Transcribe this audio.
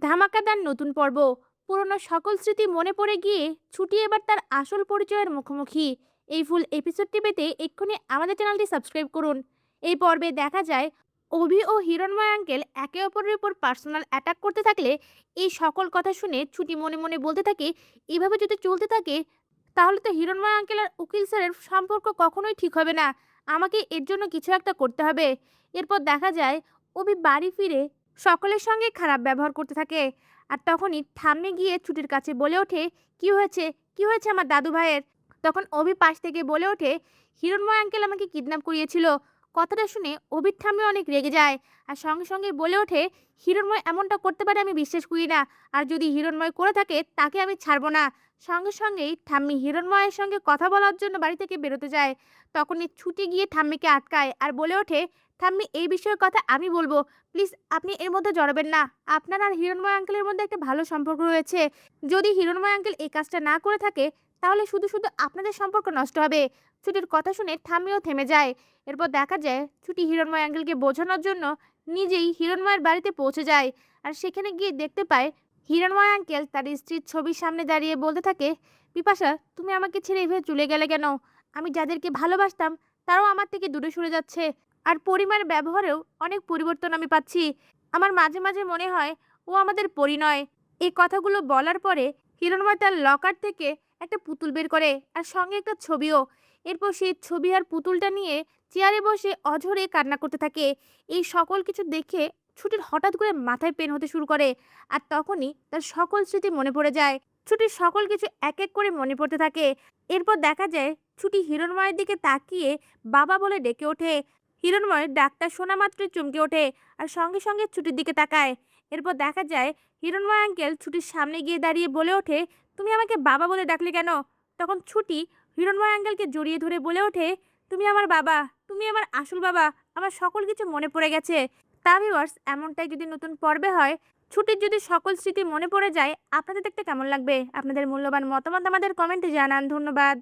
ধামাকাদার নতুন পর্ব। পুরনো সকল স্মৃতি মনে পড়ে গিয়ে ছুটি এবার তার আসল পরিচয়ের মুখোমুখি। এই ফুল এপিসোডটি পেতে এক্ষুনি আমাদের চ্যানেলটি সাবস্ক্রাইব করুন। এই পর্বে দেখা যায় অভি ও হিরণময় আঙ্কেল একে অপরের উপর পার্সোনাল অ্যাটাক করতে থাকলে এই সকল কথা শুনে ছুটি মনে মনে বলতে থাকে, এভাবে যদি চলতে থাকে তাহলে তো হিরণময় আঙ্কেল আর উকিল স্যারের সম্পর্ক কখনোই ঠিক হবে না। আমাকে এর জন্য কিছু একটা করতে হবে। এরপর দেখা যায় অভি বাড়ি ফিরে সকলের সঙ্গে খারাপ ব্যবহার করতে থাকে। আর তখনই ঠাম্মি গিয়ে ছুটির কাছে বলে ওঠে, কি হয়েছে, কি হয়েছে আমার দাদু ভাইয়ের? তখন অভি পাশ থেকে বলে ওঠে, হিরণময় আঙ্কেল আমাকে কিডন্যাপ করিয়েছিল। কথাটা শুনে অভির ঠাম্মি অনেক রেগে যায় আর সঙ্গে সঙ্গে বলে ওঠে, হিরণময় এমনটা করতে পারে আমি বিশ্বাস করি না। আর যদি হিরণময় করে থাকে তাকে আমি ছাড়বো না। সঙ্গে সঙ্গেই ঠাম্মি হিরণময়ের সঙ্গে কথা বলার জন্য বাড়ি থেকে বেরোতে যায়। তখনই ছুটি গিয়ে ঠাম্মিকে আটকায় আর বলে ওঠে, ঠাম্মি এই বিষয়ের কথা আমি বলবো, প্লিজ আপনি এর মধ্যে জড়াবেন না। আপনার আর হিরণময় আঙ্কেলের মধ্যে একটা ভালো সম্পর্ক রয়েছে। যদি হিরণময় আঙ্কেল এই কাজটা না করে থাকে তাহলে শুধু শুধু আপনাদের সম্পর্ক নষ্ট হবে। ছুটির কথা শুনে ঠাম্মিও থেমে যায়। এরপর দেখা যায় ছুটি হিরণময় আঙ্কেলকে বোঝানোর জন্য নিজেই হিরণময়ের বাড়িতে পৌঁছে যায়। আর সেখানে গিয়ে দেখতে পায় হিরণময় আঙ্কেল তার স্ত্রীর ছবির সামনে দাঁড়িয়ে বলতে থাকে, বিপাশা তুমি আমাকে ছেড়ে এভাবে চলে গেলে কেন? আমি যাদেরকে ভালোবাসতাম তারাও আমার থেকে দূরে সরে যাচ্ছে। আর পরিমার ব্যবহারেও অনেক পরিবর্তন আমি পাচ্ছি। আমার মাঝে মাঝে মনে হয় ও আমাদের পরিণয়। এই কথাগুলো বলার পরে হিরণময় তার লকার থেকে একটা পুতুল বের করে আর সঙ্গে একটা ছবিও। এরপর সেই ছবি আর পুতুলটা নিয়ে চেয়ারে বসে অঝরে কান্না করতে থাকে। এই সকল কিছু দেখে ছুটির হঠাৎ করে মাথায় পেন হতে শুরু করে। আর তখনই তার সকল স্মৃতি মনে পড়ে যায়। ছুটির সকল কিছু এক এক করে মনে পড়তে থাকে। এরপর দেখা যায় ছুটি হিরণময়ের দিকে তাকিয়ে বাবা বলে ডেকে ওঠে। হিরণময় ডাকটা শোনা মাত্রই চমকে ওঠে আর সঙ্গে সঙ্গে ছুটির দিকে তাকায়। এরপর দেখা যায় হিরণময় আঙ্কেল ছুটির সামনে গিয়ে দাঁড়িয়ে বলে ওঠে, তুমি আমাকে বাবা বলে ডাকলে কেন? তখন ছুটি হিরণময় আঙ্কেলকে জড়িয়ে ধরে বলে ওঠে, তুমি আমার বাবা, তুমি আমার আসল বাবা, আমার সকল কিছু মনে পড়ে গেছে। তা ভিউয়ার্স, এমনটাই যদি নতুন পর্বে হয়, ছুটির যদি সকল স্মৃতি মনে পড়ে যায়, আপনাদের দেখতে কেমন লাগবে? আপনাদের মূল্যবান মতামত আমাদের কমেন্টে জানান। ধন্যবাদ।